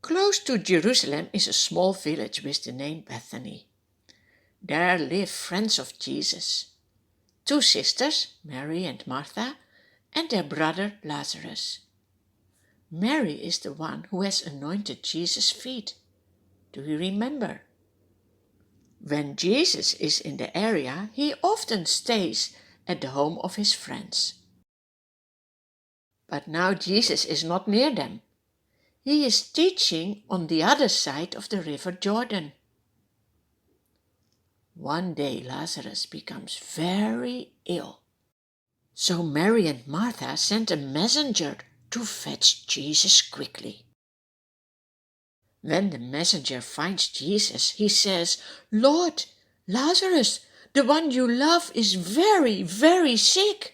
Close to Jerusalem is a small village with the name Bethany. There live friends of Jesus, two sisters, Mary and Martha, and their brother Lazarus. Mary is the one who has anointed Jesus' feet. Do you remember? When Jesus is in the area, he often stays at the home of his friends. But now Jesus is not near them. He is teaching on the other side of the river Jordan. One day Lazarus becomes very ill. So Mary and Martha sent a messenger to fetch Jesus quickly. When the messenger finds Jesus, he says, "Lord, Lazarus, the one you love, is very, very sick."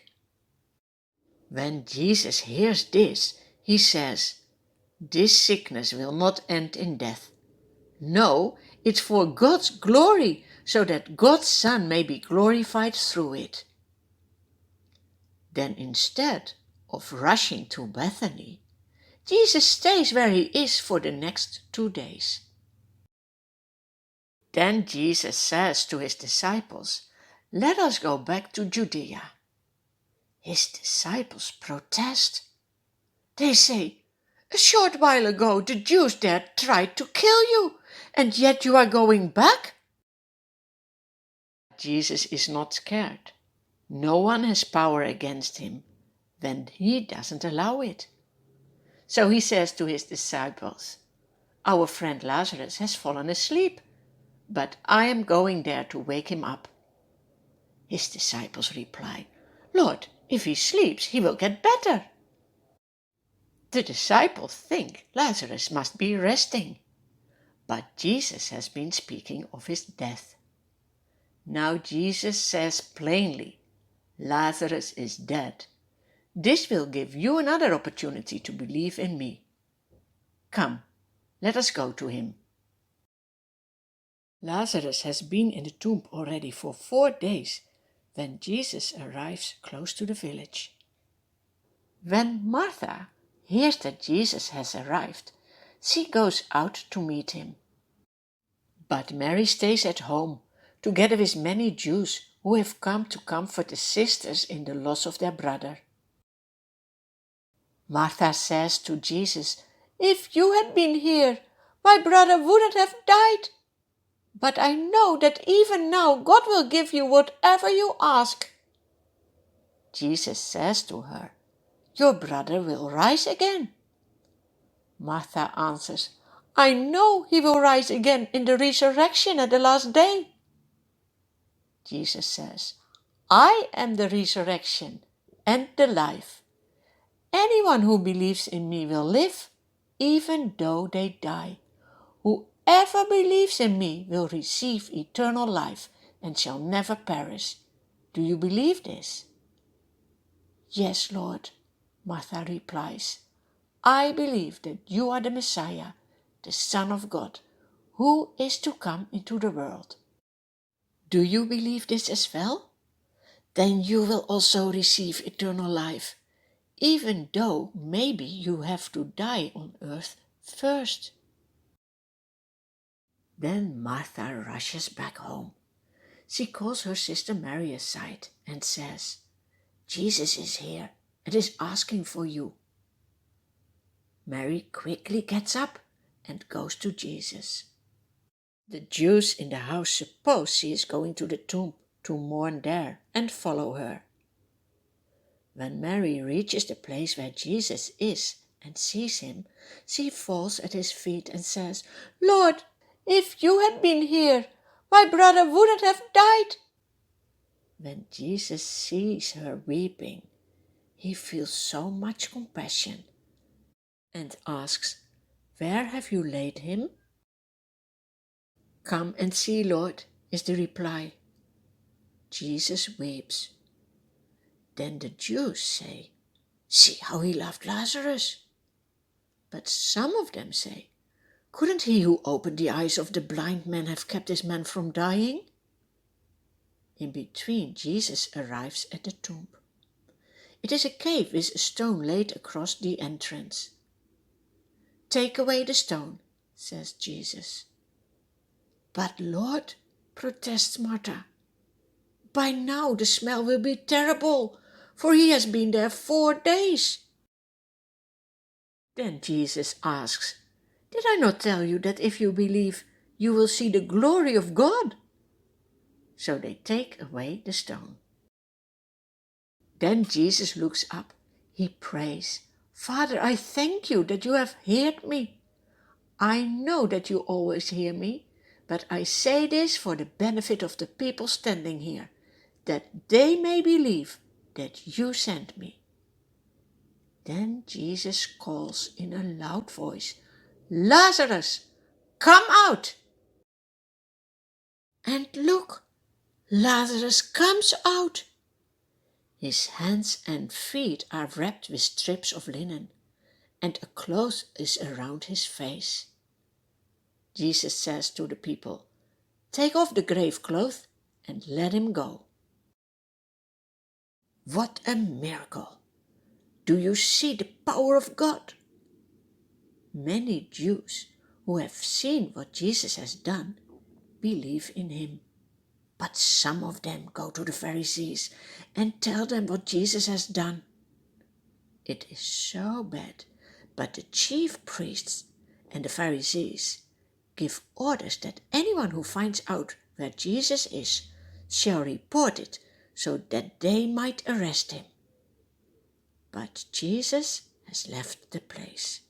When Jesus hears this, he says, "This sickness will not end in death. No, it's for God's glory, so that God's Son may be glorified through it." Then instead of rushing to Bethany, Jesus stays where he is for the next 2 days. Then Jesus says to his disciples, "Let us go back to Judea." His disciples protest. They say, "A short while ago the Jews there tried to kill you, and yet you are going back?" Jesus is not scared. No one has power against him when he doesn't allow it. So he says to his disciples, "Our friend Lazarus has fallen asleep, but I am going there to wake him up." His disciples reply, "Lord, if he sleeps, he will get better." The disciples think Lazarus must be resting, but Jesus has been speaking of his death. Now Jesus says plainly, "Lazarus is dead. This will give you another opportunity to believe in me. Come, let us go to him." Lazarus has been in the tomb already for 4 days when Jesus arrives close to the village. When Martha hears that Jesus has arrived, she goes out to meet him. But Mary stays at home together with many Jews who have come to comfort the sisters in the loss of their brother. Martha says to Jesus, "If you had been here, my brother wouldn't have died. But I know that even now God will give you whatever you ask." Jesus says to her, "Your brother will rise again." Martha answers, "I know he will rise again in the resurrection at the last day." Jesus says, "I am the resurrection and the life. Anyone who believes in me will live, even though they die. Whoever believes in me will receive eternal life and shall never perish. Do you believe this?" "Yes, Lord," Martha replies. "I believe that you are the Messiah, the Son of God, who is to come into the world." Do you believe this as well? Then you will also receive eternal life, even though maybe you have to die on earth first. Then Martha rushes back home. She calls her sister Mary aside and says, "Jesus is here and is asking for you." Mary quickly gets up and goes to Jesus. The Jews in the house suppose she is going to the tomb to mourn there and follow her. When Mary reaches the place where Jesus is and sees him, she falls at his feet and says, "Lord, if you had been here, my brother wouldn't have died." When Jesus sees her weeping, he feels so much compassion and asks, "Where have you laid him?" "Come and see, Lord," is the reply. Jesus weeps. Then the Jews say, "See how he loved Lazarus." But some of them say, "Couldn't he who opened the eyes of the blind man have kept this man from dying?" In between, Jesus arrives at the tomb. It is a cave with a stone laid across the entrance. "Take away the stone," says Jesus. "But Lord," protests Martha, "by now the smell will be terrible, for he has been there 4 days." Then Jesus asks, "Did I not tell you that if you believe, you will see the glory of God?" So they take away the stone. Then Jesus looks up. He prays, "Father, I thank you that you have heard me. I know that you always hear me, but I say this for the benefit of the people standing here, that they may believe that you sent me." Then Jesus calls in a loud voice, "Lazarus, come out!" And look, Lazarus comes out. His hands and feet are wrapped with strips of linen, and a cloth is around his face. Jesus says to the people, "Take off the grave cloth and let him go." What a miracle! Do you see the power of God? Many Jews who have seen what Jesus has done believe in him. But some of them go to the Pharisees and tell them what Jesus has done. It is so bad, but the chief priests and the Pharisees give orders that anyone who finds out where Jesus is shall report it, so that they might arrest him. But Jesus has left the place.